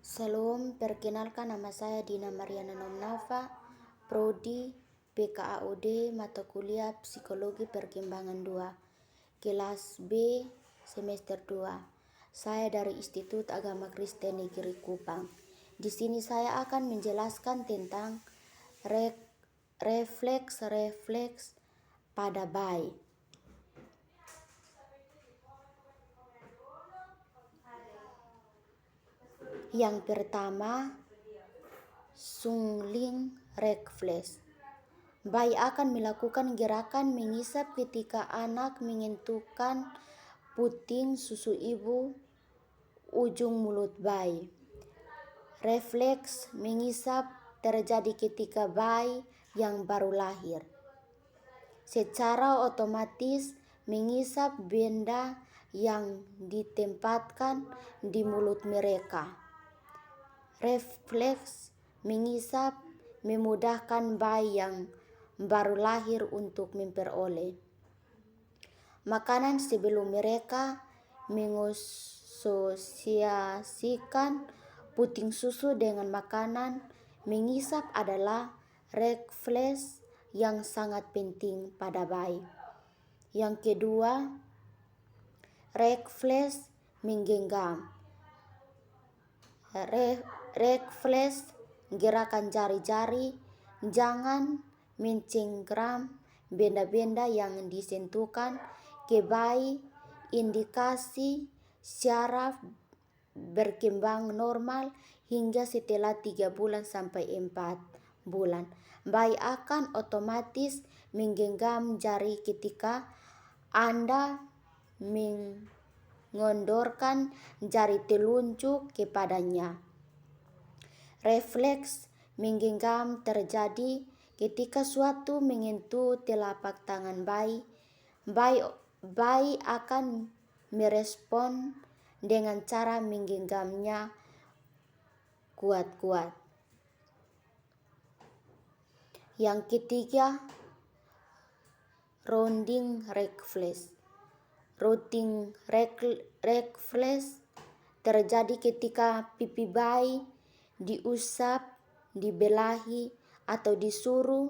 Salam, perkenalkan nama saya Dina Mariana Nomnafa, Prodi PKAUD mata kuliah Psikologi Perkembangan 2, kelas B semester 2. Saya dari Institut Agama Kristen Negeri Kupang. Di sini saya akan menjelaskan tentang refleks pada bayi. Yang pertama, sungling refleks. Bayi akan melakukan gerakan mengisap ketika anak menyentuhkan puting susu ibu ujung mulut bayi. Refleks mengisap terjadi ketika bayi yang baru lahir secara otomatis mengisap benda yang ditempatkan di mulut mereka. Refleks mengisap memudahkan bayi yang baru lahir untuk memperoleh makanan sebelum mereka mengasosiasikan puting susu dengan makanan. Mengisap adalah refleks yang sangat penting pada bayi. Yang kedua, refleks menggenggam. Refleks gerakan jari-jari, jangan mencengkram benda-benda yang disentuhkan ke bayi. Indikasi syaraf berkembang normal hingga setelah 3 bulan sampai 4 bulan. Bayi akan otomatis menggenggam jari ketika Anda mengendorkan jari telunjuk kepadanya. Refleks menggenggam terjadi ketika suatu menyentuh telapak tangan bayi. Bayi akan merespon dengan cara menggenggamnya kuat-kuat. Yang ketiga, rounding refleks. Rounding refleks terjadi ketika pipi bayi diusap, dibelahi, atau disuruh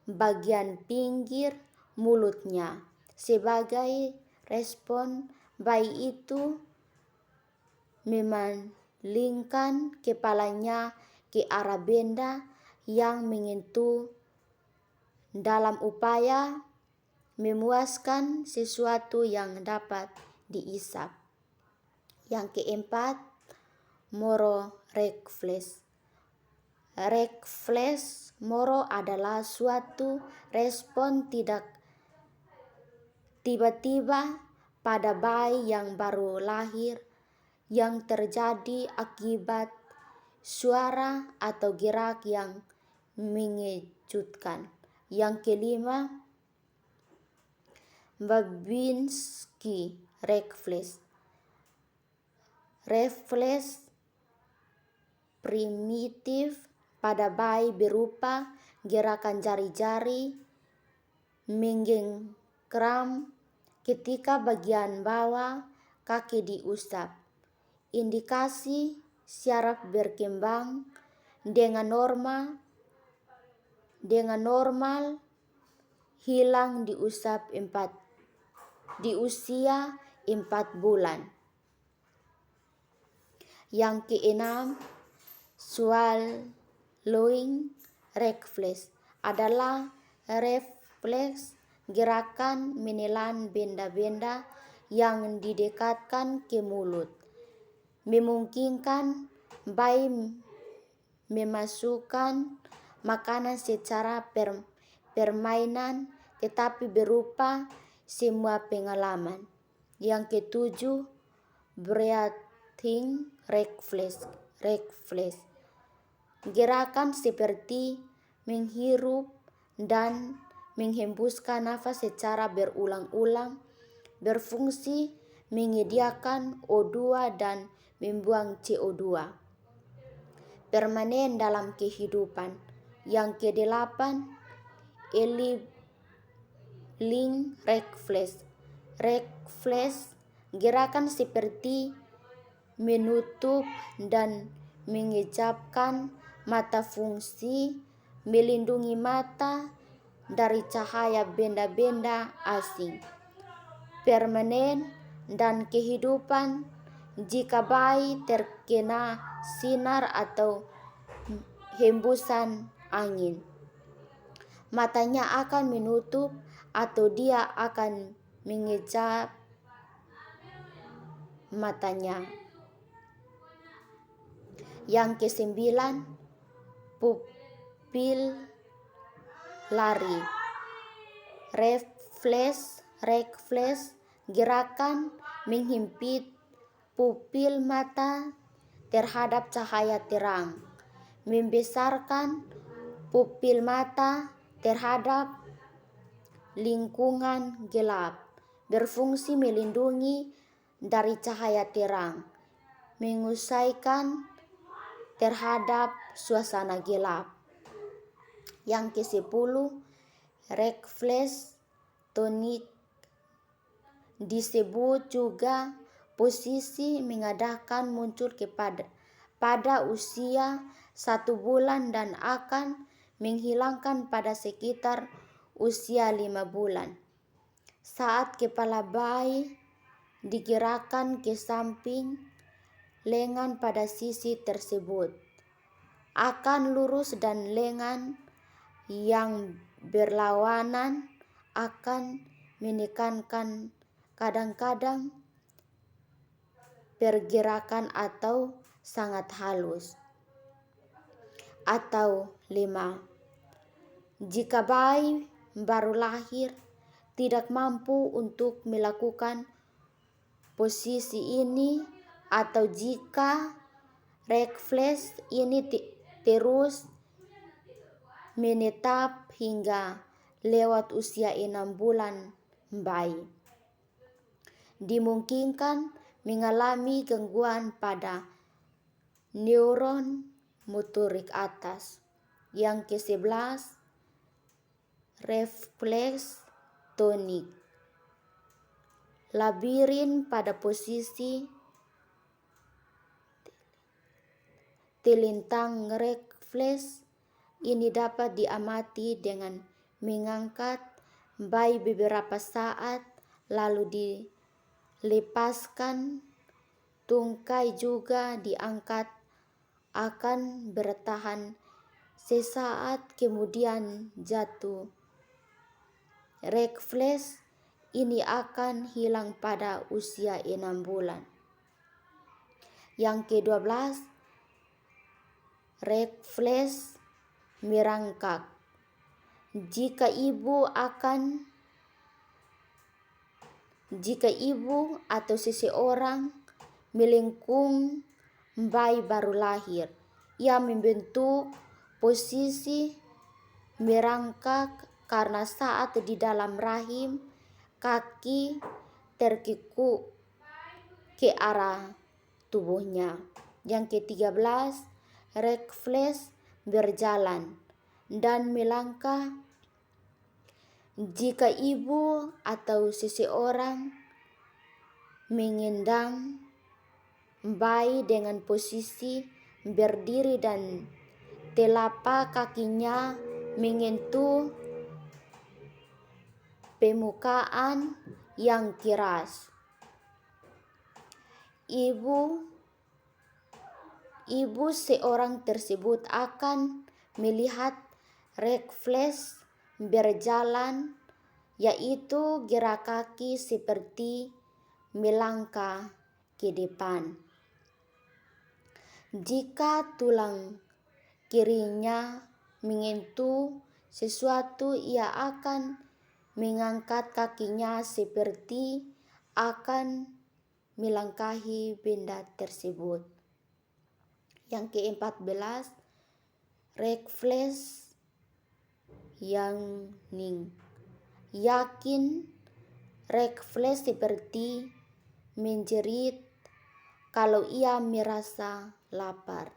bagian pinggir mulutnya. Sebagai respon, bayi itu memalingkan kepalanya ke arah benda yang menyentuh dalam upaya memuaskan sesuatu yang dapat diisap. Yang keempat, moro refleks. Refleks moro adalah suatu respon tidak tiba-tiba pada bayi yang baru lahir yang terjadi akibat suara atau gerak yang mengejutkan. Yang kelima, Babinski refleks. Refleks primitif pada bayi berupa gerakan jari-jari menggengkram ketika bagian bawah kaki diusap. Indikasi syaraf berkembang dengan normal hilang di usia 4 bulan. Yang keenam, swallowing refleks adalah refleks gerakan menelan benda-benda yang didekatkan ke mulut. Memungkinkan bayi memasukkan makanan secara permainan tetapi berupa semua pengalaman. Yang ketujuh, breathing refleks. Gerakan seperti menghirup dan menghembuskan nafas secara berulang-ulang berfungsi menyediakan O2 dan membuang CO2 permanen dalam kehidupan. Yang kedelapan, refleks. Refleks gerakan seperti menutup dan mengejapkan mata, fungsi melindungi mata dari cahaya benda-benda asing, permanen dan kehidupan. Jika bayi terkena sinar atau hembusan angin, matanya akan menutup atau dia akan mengejap matanya. Yang ke-9, pupil lari. Refleks gerakan menghimpit pupil mata terhadap cahaya terang, membesarkan pupil mata terhadap lingkungan gelap, berfungsi melindungi dari cahaya terang, mengusaikan terhadap suasana gelap. Yang ke-10, refleks tonik, disebut juga posisi mengadakan muncul pada usia 1 bulan dan akan menghilangkan pada sekitar usia 5 bulan. Saat kepala bayi digerakkan ke samping, lengan pada sisi tersebut akan lurus dan lengan yang berlawanan akan menekankan, kadang-kadang pergerakan atau sangat halus. Atau 5, jika bayi baru lahir tidak mampu untuk melakukan posisi ini, atau jika refleks ini terus menetap hingga lewat usia 6 bulan, bayi dimungkinkan mengalami gangguan pada neuron motorik atas. Yang ke-11, refleks tonik, labirin pada posisi telentang. Refleks ini dapat diamati dengan mengangkat bayi beberapa saat lalu dilepaskan. Tungkai juga diangkat, akan bertahan sesaat kemudian jatuh. Refleks ini akan hilang pada usia 6 bulan. Yang ke-12, refleks merangkak. Jika ibu atau seseorang melengkung bayi baru lahir, ia membentuk posisi merangkak karena saat di dalam rahim kaki terkekuk ke arah tubuhnya. Yang ke-13, refleks berjalan dan melangkah. Jika ibu atau seseorang mengendang bayi dengan posisi berdiri dan telapak kakinya menyentuh permukaan yang keras, ibu seorang tersebut akan melihat refleks berjalan, yaitu gerak kaki seperti melangkah ke depan. Jika tulang kirinya menyentuh sesuatu, ia akan mengangkat kakinya seperti akan melangkahi benda tersebut. Yang ke-14, refleks yang yakin. Refleks seperti menjerit kalau ia merasa lapar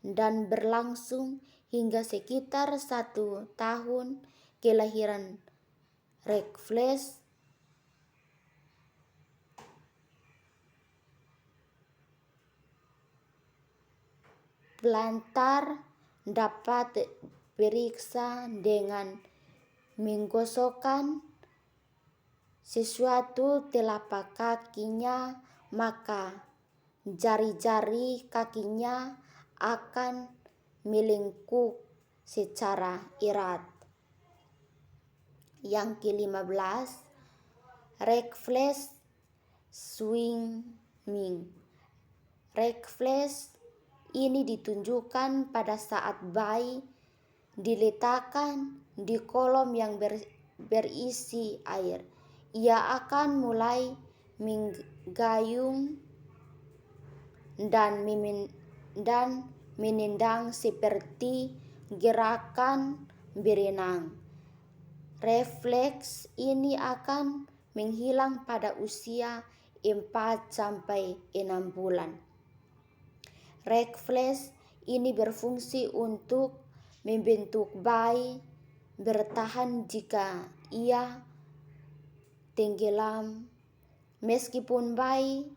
dan berlangsung hingga sekitar 1 tahun kelahiran. Refleks Plantar dapat periksa dengan menggosokkan sesuatu telapak kakinya, maka jari-jari kakinya akan melengkung secara erat. Yang ke-15, refleks swimming. Refleks ini ditunjukkan pada saat bayi diletakkan di kolam yang berisi air. Ia akan mulai menggayung dan menendang seperti gerakan berenang. Refleks ini akan menghilang pada usia 4-6 bulan. Refleks ini berfungsi untuk membentuk bayi bertahan jika ia tenggelam, meskipun bayi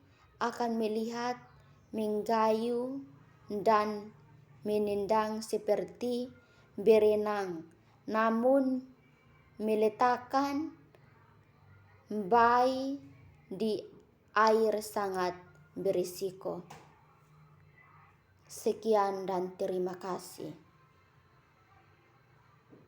akan melihat menggayung dan menendang seperti berenang, namun meletakkan bayi di air sangat berisiko. Sekian dan terima kasih.